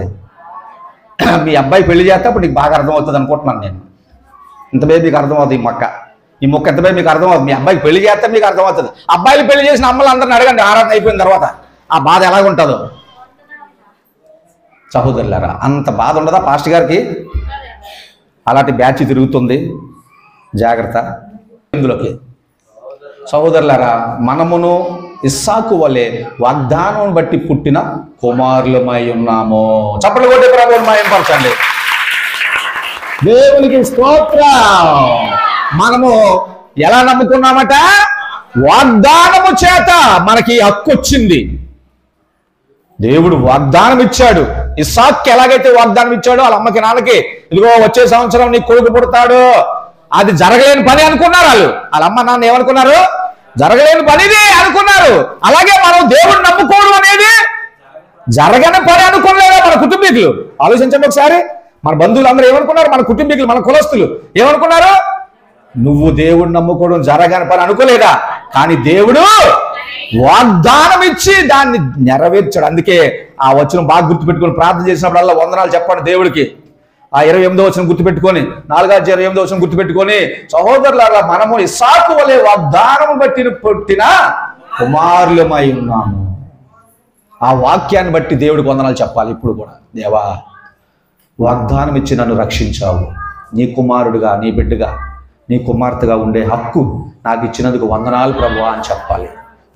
మీ అబ్బాయి పెళ్లి చేస్తే అప్పుడు నీకు బాగా అర్థమవుతుంది అనుకుంటున్నాను నేను. ఇంతమే మీకు అర్థమవుతుంది ఈ మొక్క ఎంతమే మీకు అర్థమవుతుంది. మీ అబ్బాయికి పెళ్లి చేస్తే మీకు అర్థమవుతుంది. అబ్బాయిలు పెళ్లి చేసిన అమ్మలు అందరిని అడగండి ఆరాధన అయిపోయిన తర్వాత ఆ బాధ ఎలాగుంటుందో. సహోదరులారా అంత బాధ ఉండదా పాస్టర్ గారికి? అలాంటి బ్యాచ్ తిరుగుతుంది, జాగ్రత్త. ఇందులోకి సహోదరులారా మనమును ఇస్సాకు వలె వాగ్దానం బట్టి పుట్టిన కుమారులమై ఉన్నాము. చప్పట్లు కొట్టి ప్రభువుని మహిమపరచండి. దేవునికి స్తోత్రం. మనము ఎలా నమ్ముకున్నామట? వాగ్దానము చేత మనకి హక్కు వచ్చింది. దేవుడు వాగ్దానం ఇచ్చాడు. ఇస్సాకు ఎలాగైతే వాగ్దానం ఇచ్చాడో వాళ్ళ అమ్మకి నాన్నకి, ఇదిగో వచ్చే సంవత్సరం నీ కొడుకు పుడతాడు. అది జరగలేని పని అనుకున్నారు వాళ్ళ అమ్మ నాన్న. ఏమనుకున్నారు? జరగలేని పనిది అనుకున్నారు. అలాగే మనం దేవుడు నమ్ముకోవడం అనేది జరగని పని అనుకోలేదా మన కుటుంబీకులు? ఆలోచించండి ఒకసారి. మన బంధువులు అందరూ ఏమనుకున్నారు? మన కుటుంబీకులు, మన కులస్తులు ఏమనుకున్నారు? నువ్వు దేవుడు నమ్ముకోవడం జరగని పని అనుకోలేదా? కానీ దేవుడు వాగ్దానం ఇచ్చి దాన్ని నెరవేర్చాడు. అందుకే ఆ వచనం బాగా గుర్తుపెట్టుకుని ప్రార్థన చేసినప్పుడల్లా వందనాలు చెప్పండి దేవుడికి. ఆ 28వ వచనం గుర్తుపెట్టుకొని, 4:28వ వచనం గుర్తుపెట్టుకొని, సహోదరులారా మనము ఇస్సాకు వలె వాగ్దానము బట్టి పుట్టిన కుమారులమై ఉన్నాము. ఆ వాక్యాన్ని బట్టి దేవుడికి వందనాలు చెప్పాలి. ఇప్పుడు కూడా, దేవా వాగ్దానం ఇచ్చి నన్ను రక్షించావు, నీ కుమారుడుగా, నీ బిడ్డగా, నీ కుమార్తెగా ఉండే హక్కు నాకు ఇచ్చినందుకు వందనాలు ప్రభువా అని చెప్పాలి.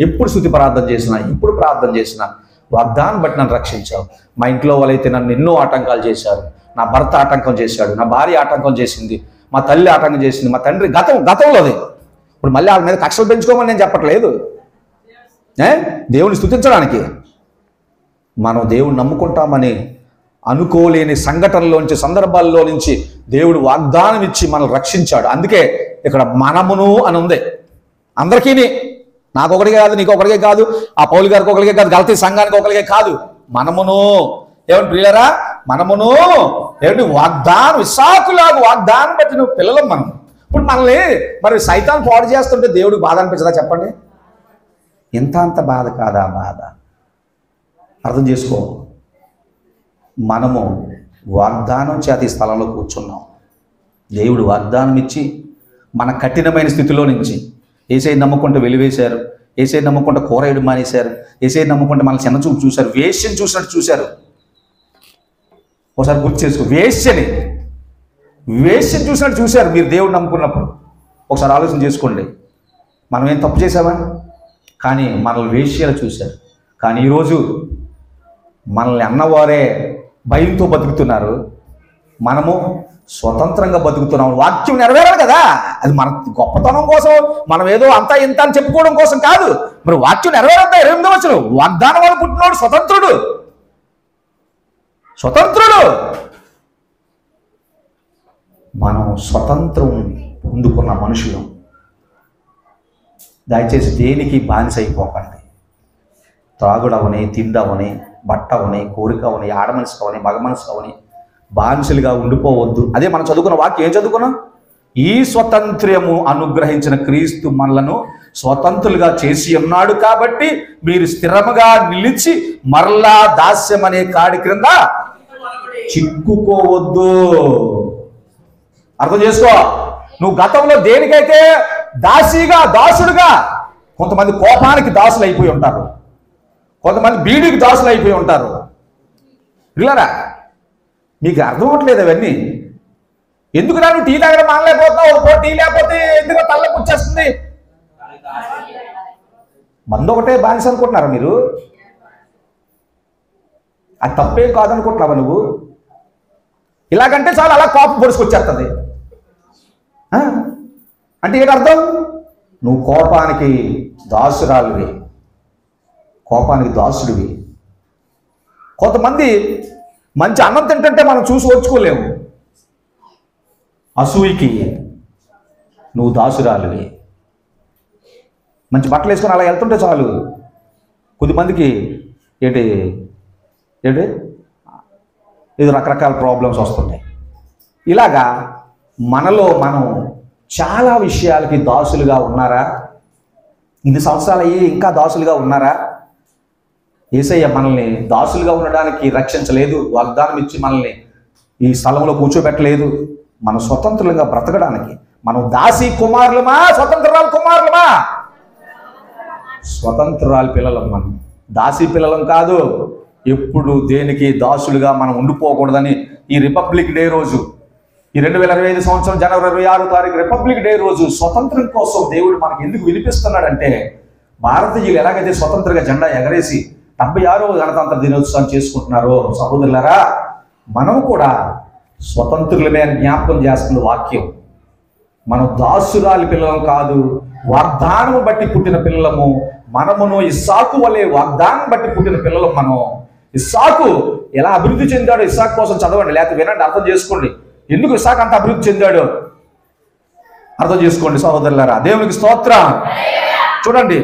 ఎప్పుడు స్తుతి ప్రార్థన చేసినా, ఎప్పుడు ప్రార్థన చేసినా వాగ్దానం బట్టి నన్ను రక్షించావు. మా ఇంట్లో వాళ్ళైతే నన్ను ఎన్నో ఆటంకాలు చేశారు. నా భర్త ఆటంకం చేశాడు, నా భార్య ఆటంకం చేసింది, మా తల్లి ఆటంకం చేసింది, మా తండ్రి గతంలోది. ఇప్పుడు మళ్ళీ వాళ్ళ మీద కక్షలు పెంచుకోమని నేను చెప్పట్లేదు, దేవుని స్తుతించడానికి. మనం దేవుని నమ్ముకుంటామని అనుకోలేని సంఘటనలోంచి, సందర్భాల్లో నుంచి దేవుడు వాగ్దానం ఇచ్చి మనల్ని రక్షించాడు. అందుకే ఇక్కడ మనమును అని ఉంది. అందరికీ, నాకు ఒకరికే కాదు, నీకు ఒకరికే కాదు, ఆ పౌలు గారికి ఒకరికే కాదు, గలతీ సంఘానికి ఒకరికే కాదు, మనమును. ఏమంటే ప్రియులారా, మనమును ఏమిటి? వాగ్దానం, ఇస్సాకులాగా వాగ్దానం బట్టి నువ్వు పిల్లలం మనం. ఇప్పుడు మనల్ని మరి సైతాన్ పాడు చేస్తుంటే దేవుడికి బాధ అనిపించదా చెప్పండి? అంత బాధ కాదా? బాధ అర్థం చేసుకో. మనము వాగ్దానం చేత ఈ స్థలంలో కూర్చున్నాం. దేవుడు వాగ్దానం ఇచ్చి మన కఠినమైన స్థితిలో నుంచి, ఏసై నమ్ముకుంటూ వెలివేశారు, ఏసై నమ్ముకుంటూ కూరేయడు మానేశారు, ఏసై నమ్ముకుంటూ మన చిన్న చూపు చూశారు, వేశ్యని చూసినట్టు చూశారు. ఒకసారి గుర్తు చేసుకో, వేశ్యని చూసినట్టు చూశారు మీరు దేవుడు నమ్ముకున్నప్పుడు. ఒకసారి ఆలోచన చేసుకోండి, మనం ఏం తప్పు చేసామా? కానీ మనల్ని వేశ్యలు చూశారు. కానీ ఈరోజు మనల్ని అన్నవారే భయంతో బతుకుతున్నారు, మనము స్వతంత్రంగా బతుకుతున్నాం. వాక్యం నెరవేరాలి కదా, అది మన గొప్పతనం కోసం, మనం ఏదో అంతా ఇంత అని చెప్పుకోవడం కోసం కాదు. మరి వాక్యం నెరవేరద్దా? 28వ వచనం, వాగ్దానం వల్ల పుట్టినోడు స్వతంత్రుడు. మనం స్వతంత్రం పొందుకున్న మనుషులు. దయచేసి దేనికి బానిస అయిపోకండి. త్రాగుడవని, తిండవని, బట్ట అవని, కోరిక అవని, ఆడ మనసు అవని, మగ మనసు అవని బానిసలుగా ఉండిపోవద్దు. అదే మనం చదువుకున్న వాక్యం. ఏం చదువుకున్నాం? ఈ స్వతంత్రము అనుగ్రహించిన క్రీస్తు మనలను స్వతంత్రులుగా చేసి ఉన్నాడు కాబట్టి మీరు స్థిరముగా నిలిచి మరలా దాస్యం అనే కాడి క్రింద చిక్కుకోవద్దు. అర్థం చేసుకో. నువ్వు గతంలో దేనికైతే దాసుడుగా, కొంతమంది కోపానికి దాసులు అయిపోయి ఉంటారు, కొంతమంది బీడీకి దాసులు అయిపోయి ఉంటారు. పిల్లరా, మీకు అర్థం అవ్వట్లేదు అవన్నీ. ఎందుకు నువ్వు టీ తాగడం మానలేకపోతున్నావు? టీ లేకపోతే ఎందుకో తల్లకు వచ్చేస్తుంది. మందు ఒకటే బానిస అనుకుంటున్నారా మీరు? అది తప్పేం కాదనుకుంటున్నావా నువ్వు? ఇలాగంటే చాలా అలా కోపం పొడుచుకొచ్చేస్తుంది. అంటే ఏంటి అర్థం? నువ్వు కోపానికి దాసురాలువి, కోపానికి దాసుడివి. కొంతమంది మంచి అన్నం తింటుంటే మనం చూసి ఓర్చుకోలేము. అసూయకి నువ్వు దాసురాలివి. మంచి బట్టలు వేసుకొని అలా వెళ్తుంటే చాలు, కొద్దిమందికి ఏంటి ఏదో రకరకాల ప్రాబ్లమ్స్ వస్తుంటాయి. ఇలాగా మనలో మనం చాలా విషయాలకి దాసులుగా ఉన్నారా? ఇన్ని సంవత్సరాలు అయ్యి ఇంకా దాసులుగా ఉన్నారా? యేసయ్య మనల్ని దాసులుగా ఉండడానికి రక్షించలేదు, వాగ్దానం ఇచ్చి మనల్ని ఈ స్థలంలో కూర్చోబెట్టలేదు. మనం స్వతంత్రులుగా బ్రతకడానికి. మనం దాసి కుమారులమా, స్వతంత్రాలు కుమారులమా? స్వతంత్రాలు పిల్లలం. మనం దాసి పిల్లలం కాదు. ఎప్పుడు దేనికి దాసులుగా మనం ఉండిపోకూడదని ఈ రిపబ్లిక్ డే రోజు, ఈ 2025 సంవత్సరం జనవరి 26వ తారీఖు రిపబ్లిక్ డే రోజు స్వతంత్రం కోసం దేవుడు మనకు ఎందుకు వినిపిస్తున్నాడంటే, భారతీయులు ఎలాగైతే స్వతంత్రంగా జెండా ఎగరేసి 76వ గణతంత్ర దినోత్సవం చేసుకుంటున్నారో, సహోదరులారా మనం కూడా స్వతంత్రులమే అని జ్ఞాపకం చేస్తుంది వాక్యం. మనం దాసురాలి పిల్లలం కాదు, వాగ్దానం బట్టి పుట్టిన పిల్లలము. మనమును ఇస్సాకు వలె వాగ్దానం బట్టి పుట్టిన పిల్లలం మనం. ఇస్సాకు ఎలా అభివృద్ధి చెందాడో ఇస్సాకు కోసం చదవండి, లేకపోతే వినండి, అర్థం చేసుకోండి. ఎందుకు ఇస్సాకు అంత అభివృద్ధి చెందాడు అర్థం చేసుకోండి సహోదరులారా. దేవునికి స్తోత్రం. చూడండి,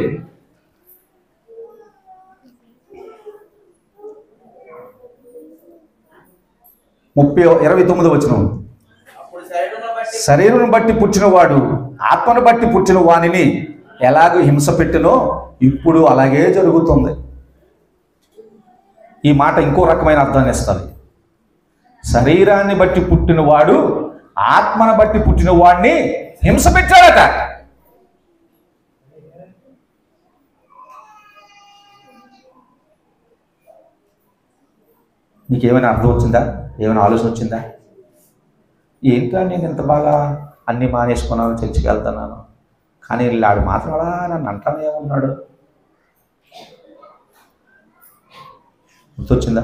ముప్పై 29వ వచనం. శరీరం బట్టి పుట్టినవాడు ఆత్మను బట్టి పుట్టిన వానిని ఎలాగో హింస పెట్టినో ఇప్పుడు అలాగే జరుగుతుంది. ఈ మాట ఇంకో రకమైన అర్థాన్ని ఇస్తుంది. శరీరాన్ని బట్టి పుట్టినవాడు ఆత్మను బట్టి పుట్టిన వాడిని హింస పెట్టాడట. నీకేమైనా అర్థం వచ్చిందా? ఏమైనా ఆలోచన వచ్చిందా? ఏంటో నేను ఇంత బాగా అన్నీ మానేసుకున్నాను, చర్చికి వెళ్తున్నాను, కానీ వాడు మాత్రం అలా నన్ను అంటానే ఉన్నాడు. గుర్తొచ్చిందా?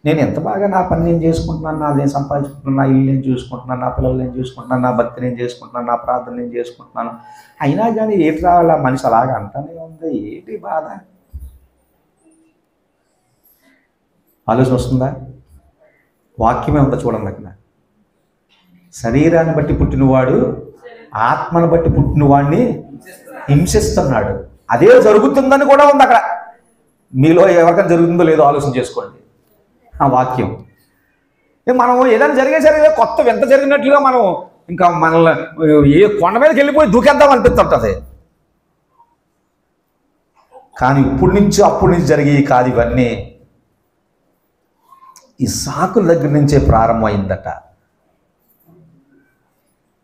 నేను ఎంత బాగా నా పని నేను చేసుకుంటున్నాను, నాదేం సంపాదించుకుంటున్నాను, నా ఇల్లు నేను చూసుకుంటున్నాను, నా పిల్లలు నేను చూసుకుంటున్నాను, నా భక్తి నేను చేసుకుంటున్నాను, నా ప్రార్థన నేను చేసుకుంటున్నాను, అయినా కానీ ఏంటి రావాలా మనిషి అలాగా అంటానే ఉంది, ఏంటి బాధ? ఆలోచన వస్తుందా? వాక్యమే ఉందా చూడండి అక్కడ. శరీరాన్ని బట్టి పుట్టినవాడు ఆత్మను బట్టి పుట్టినవాడిని హింసిస్తున్నాడు. అదే జరుగుతుందని కూడా ఉంది అక్కడ. మీలో ఎవరికైనా జరుగుతుందో లేదో ఆలోచన చేసుకోండి. ఆ వాక్యం మనం ఏదైనా జరిగేసరికి కొత్త వింత జరిగినట్లుగా మనం ఇంకా మనల్ని ఏ కొండ మీదకి వెళ్ళిపోయి దూకేద్దాం అనిపిస్తుంటుంది. కానీ అప్పటి నుంచి జరిగి కాదు ఇవన్నీ. ఈ సాకుల దగ్గర నుంచే ప్రారంభమైందట.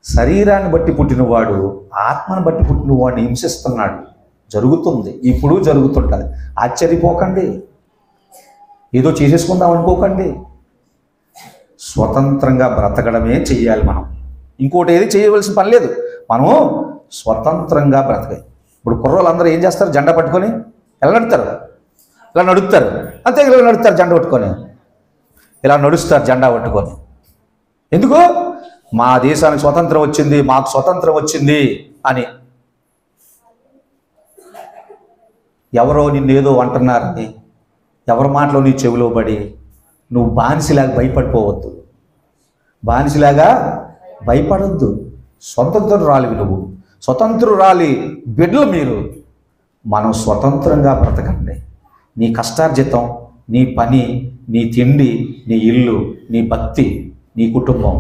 శరీరాన్ని బట్టి పుట్టినవాడు ఆత్మను బట్టి పుట్టినవాడిని హింసిస్తున్నాడు. జరుగుతుంది, ఇప్పుడు జరుగుతుంటుంది. ఆశ్చర్యపోకండి, ఏదో చేసేసుకుందాం అనుకోకండి. స్వతంత్రంగా బ్రతకడమే చెయ్యాలి మనం. ఇంకోటి ఏది చేయవలసిన పని లేదు. మనం స్వతంత్రంగా బ్రతకాలి. ఇప్పుడు కుర్రోళ్ళందరూ ఏం చేస్తారు? జెండా పట్టుకొని ఎలా నడుస్తారు? ఇలా నడుస్తారు, అంతే. ఇలా నడుస్తారు జెండా పట్టుకొని, ఇలా నడుస్తారు జెండా పట్టుకొని. ఎందుకు? మా దేశానికి స్వతంత్రం వచ్చింది, మాకు స్వతంత్రం వచ్చింది అని. ఎవరో నిన్నేదో అంటున్నారని, ఎవరి మాటలో నీ చెవిలో పడి నువ్వు బానిసలాగా భయపడిపోవద్దు. బానిసలాగా భయపడొద్దు. స్వతంత్రురాలివి నువ్వు, స్వతంత్రురాలి బిడ్డలు మీరు. మనం స్వతంత్రంగా బ్రతకండి. నీ కష్టార్జితం, నీ పని, నీ తిండి, నీ ఇల్లు, నీ భక్తి, నీ కుటుంబం,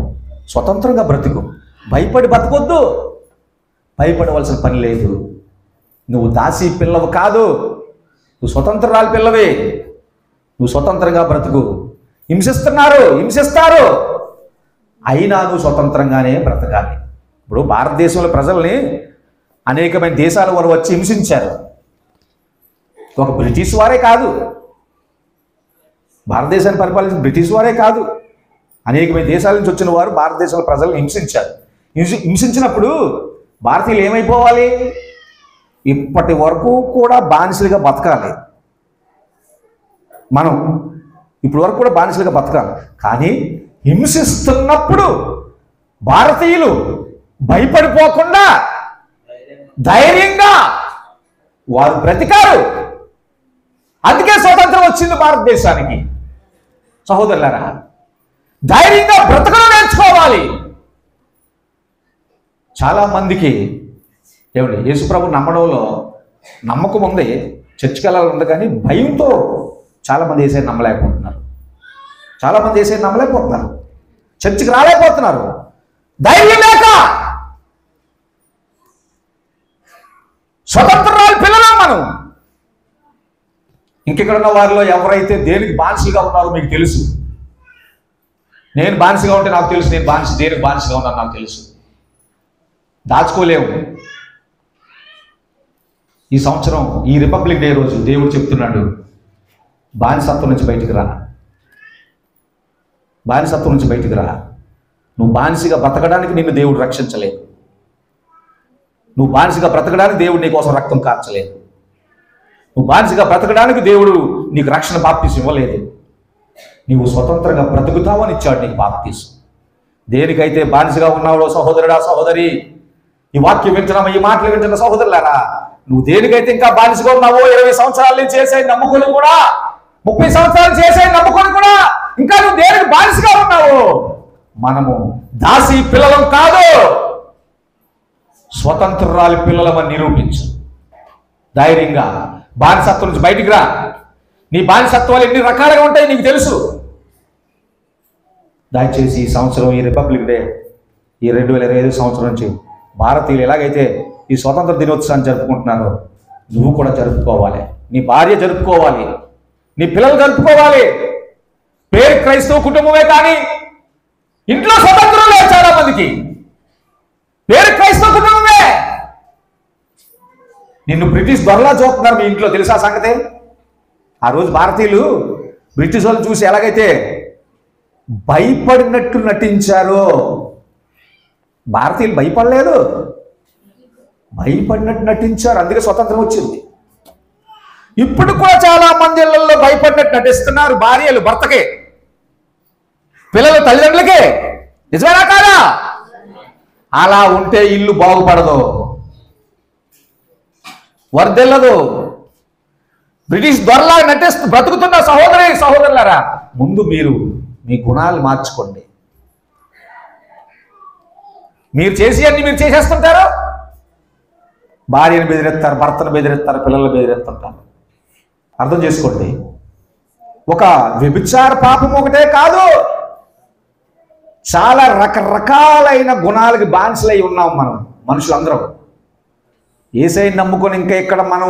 స్వతంత్రంగా బ్రతుకు. భయపడి బతకొద్దు. భయపడవలసిన పని లేదు. నువ్వు దాసి పిల్లవు కాదు, నువ్వు స్వతంత్రాల పిల్లవే. నువ్వు స్వతంత్రంగా బ్రతుకు. హింసిస్తారు, అయినా నువ్వు స్వతంత్రంగానే బ్రతకాలి. ఇప్పుడు భారతదేశంలో ప్రజల్ని అనేకమైన దేశాల వారు వచ్చి హింసించారు. ఒక బ్రిటిష్ వారే కాదు, భారతదేశాన్ని పరిపాలించిన బ్రిటిష్ వారే కాదు, అనేకమైన దేశాల నుంచి వచ్చిన వారు భారతదేశంలో ప్రజలను హింసించారు. హింసించినప్పుడు భారతీయులు ఏమైపోవాలి? ఇప్పటి వరకు కూడా బానిసలుగా బతకాలి. మనం ఇప్పటి వరకు కూడా బానిసలుగా బతకాలి. కానీ హింసిస్తున్నప్పుడు భారతీయులు భయపడిపోకుండా ధైర్యంగా వారు బ్రతికారు. అందుకే స్వతంత్రం వచ్చింది భారతదేశానికి. సహోదరులారా, ధైర్యంగా బ్రతకడం నేర్చుకోవాలి. చాలామందికి ఏమండి యేసుప్రభు నమ్మడంలో నమ్మకం ఉంది, చర్చికి వెళ్ళాలి, కానీ భయంతో చాలామంది ఏసై నమ్మలేకపోతున్నారు. చర్చికి రాలేకపోతున్నారు, ధైర్యం లేక. స్వతంత్రాలు పిల్లలు మనం. ఇంకెక్కడ ఉన్న వారిలో ఎవరైతే దేనికి బానిసలుగా ఉన్నారో మీకు తెలుసు. నేను బానిసగా ఉంటే నాకు తెలుసు, నేను దేనికి బానిసగా ఉన్నాను నాకు తెలుసు. దాచుకోలేము. ఈ సంవత్సరం ఈ రిపబ్లిక్ డే రోజు దేవుడు చెప్తున్నాడు, బానిసత్వం నుంచి బయటికి రా. నువ్వు బానిసగా బ్రతకడానికి నిన్ను దేవుడు రక్షించలేదు. నువ్వు బానిసగా బ్రతకడానికి దేవుడు నీ కోసం రక్తం కార్చలేదు. నువ్వు బానిసగా బ్రతకడానికి దేవుడు నీకు రక్షణ బాప్తీసం ఇవ్వలేదు. నీవు స్వతంత్రంగా బ్రతుకుతావని ఇచ్చాడు నీకు బాప్తీసం. దేనికైతే బానిసగా ఉన్నావో సహోదరుడా, సహోదరి, ఈ వాక్యం వింటున్నామా, ఈ మాటలు వింటున్న సహోదరులారా, నువ్వు దేనికైతే ఇంకా బానిసగా ఉన్నావో, 20 సంవత్సరాల నుంచి చేసే నమ్ముకొని కూడా, 30 సంవత్సరాలు చేసే నమ్ముకొని కూడా ఇంకా నువ్వు దేనికి బానిసగా ఉన్నావు. మనము దాసి పిల్లలం కాదు, స్వతంత్రురాలి పిల్లలమని నిరూపించు. ధైర్యంగా బానిసత్వం నుంచి బయటికి రా. నీ బానిసత్వాలు ఎన్ని రకాలుగా ఉంటాయి నీకు తెలుసు. దయచేసి ఈ సంవత్సరం, ఈ రిపబ్లిక్ డే, ఈ 2025 సంవత్సరం నుంచి భారతీయులు ఎలాగైతే ఈ స్వతంత్ర దినోత్సవాన్ని జరుపుకుంటున్నారో నువ్వు కూడా జరుపుకోవాలి. నీ భార్య జరుపుకోవాలి, నీ పిల్లలు జరుపుకోవాలి. పేరు క్రైస్తవ కుటుంబమే కానీ ఇంట్లో స్వతంత్రం లేదు చాలా మందికి. పేరు క్రైస్తవ కుటుంబమే, నిన్ను బ్రిటిష్ దొరలా చూస్తున్నారు మీ ఇంట్లో, తెలుసా సంగతి? ఆ రోజు భారతీయులు బ్రిటిష్ వాళ్ళు చూసి ఎలాగైతే భయపడినట్టు నటించారో, భారతీయులు భయపడలేదు, భయపడినట్టు నటించారు, అందుకే స్వతంత్రం వచ్చింది. ఇప్పుడు కూడా చాలా మంది ఇళ్లలో భయపడినట్టు నటిస్తున్నారు, భార్యలు భర్తకే, పిల్లలు తల్లిదండ్రులకే. నిజమేనా కాదా? అలా ఉంటే ఇల్లు బాగుపడదు, వర్దెల్లదు. బ్రిటిష్ దొరలా నటిస్తూ బ్రతుకుతున్న సహోదరులారా, ముందు మీరు మీ గుణాలు మార్చుకోండి. మీరు చేసి అన్ని మీరు చేసేస్తుంటారు, భార్యను బెదిరిస్తారు, భర్తను బెదిరిస్తారు, పిల్లలను బెదిరిస్తుంటారు. అర్థం చేసుకోండి, ఒక వ్యభిచార పాపం ఒకటే కాదు, చాలా రకరకాలైన గుణాలకి బానిసలై ఉన్నాం మనం మనుషులందరం. యేసయ్యని నమ్ముకొని ఇంకా ఇక్కడ మనం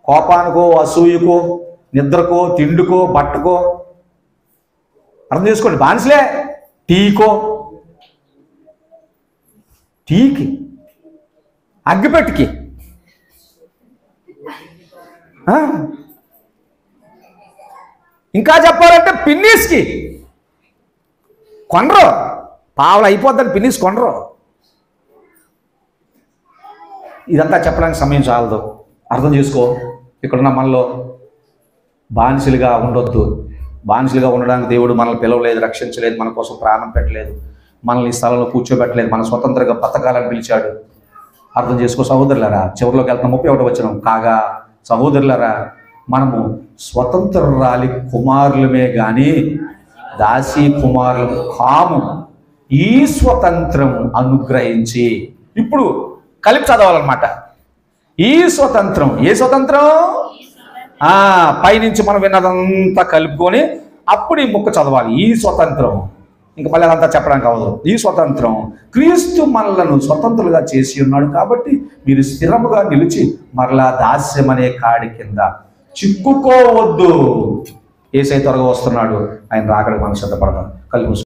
కోపానికో, అసూయకో, నిద్రకో, తిండికో, బట్టకో, అర్థం చేసుకోండి, బానిసలే. టీకి, అగ్గిపెట్టికి, ఇంకా చెప్పాలంటే పిన్నీస్కి కొనరు, పావులు అయిపోద్దని పిన్నీస్ కొనరు. ఇదంతా చెప్పడానికి సమయం చాలదు, అర్థం చేసుకో. ఇక్కడున్న మనలో బానిసలుగా ఉండొద్దు. బానిసలుగా ఉండడానికి దేవుడు మనల్ని పిలవలేదు, రక్షించలేదు, మన కోసం ప్రాణం పెట్టలేదు, మనల్ని ఈ స్థలంలో కూర్చోబెట్టలేదు, మన స్వతంత్రంగా బతకాలని పిలిచాడు. అర్థం చేసుకో సహోదరులారా. చివరిలోకి వెళ్తాం 31వ వచనం. కాగా సహోదరులారా, మనము స్వతంత్రురాలి కుమారులమే కానీ దాసీ కుమారులు కాము, ఈ స్వతంత్రం అనుగ్రహించి. ఇప్పుడు కలిపి చదవాలన్నమాట. ఈ స్వతంత్రం, ఏ స్వతంత్రం? పైనుంచి మనం విన్నదంతా కలుపుకొని అప్పుడు ఈ ముక్క చదవాలి. ఈ స్వతంత్రం, ఇంకా మళ్ళీ అదంతా చెప్పడానికి అవ్వదు. ఈ స్వతంత్రం క్రీస్తు మనలను స్వతంత్రులుగా చేసి ఉన్నాడు కాబట్టి మీరు స్థిరముగా నిలిచి మరలా దాస్యం అనే కాడి కింద చిక్కుకోవద్దు. యేసయ్య త్వరగా వస్తున్నాడు, ఆయన రాకడికి మనం సిద్ధపడదాం. కళ్ళు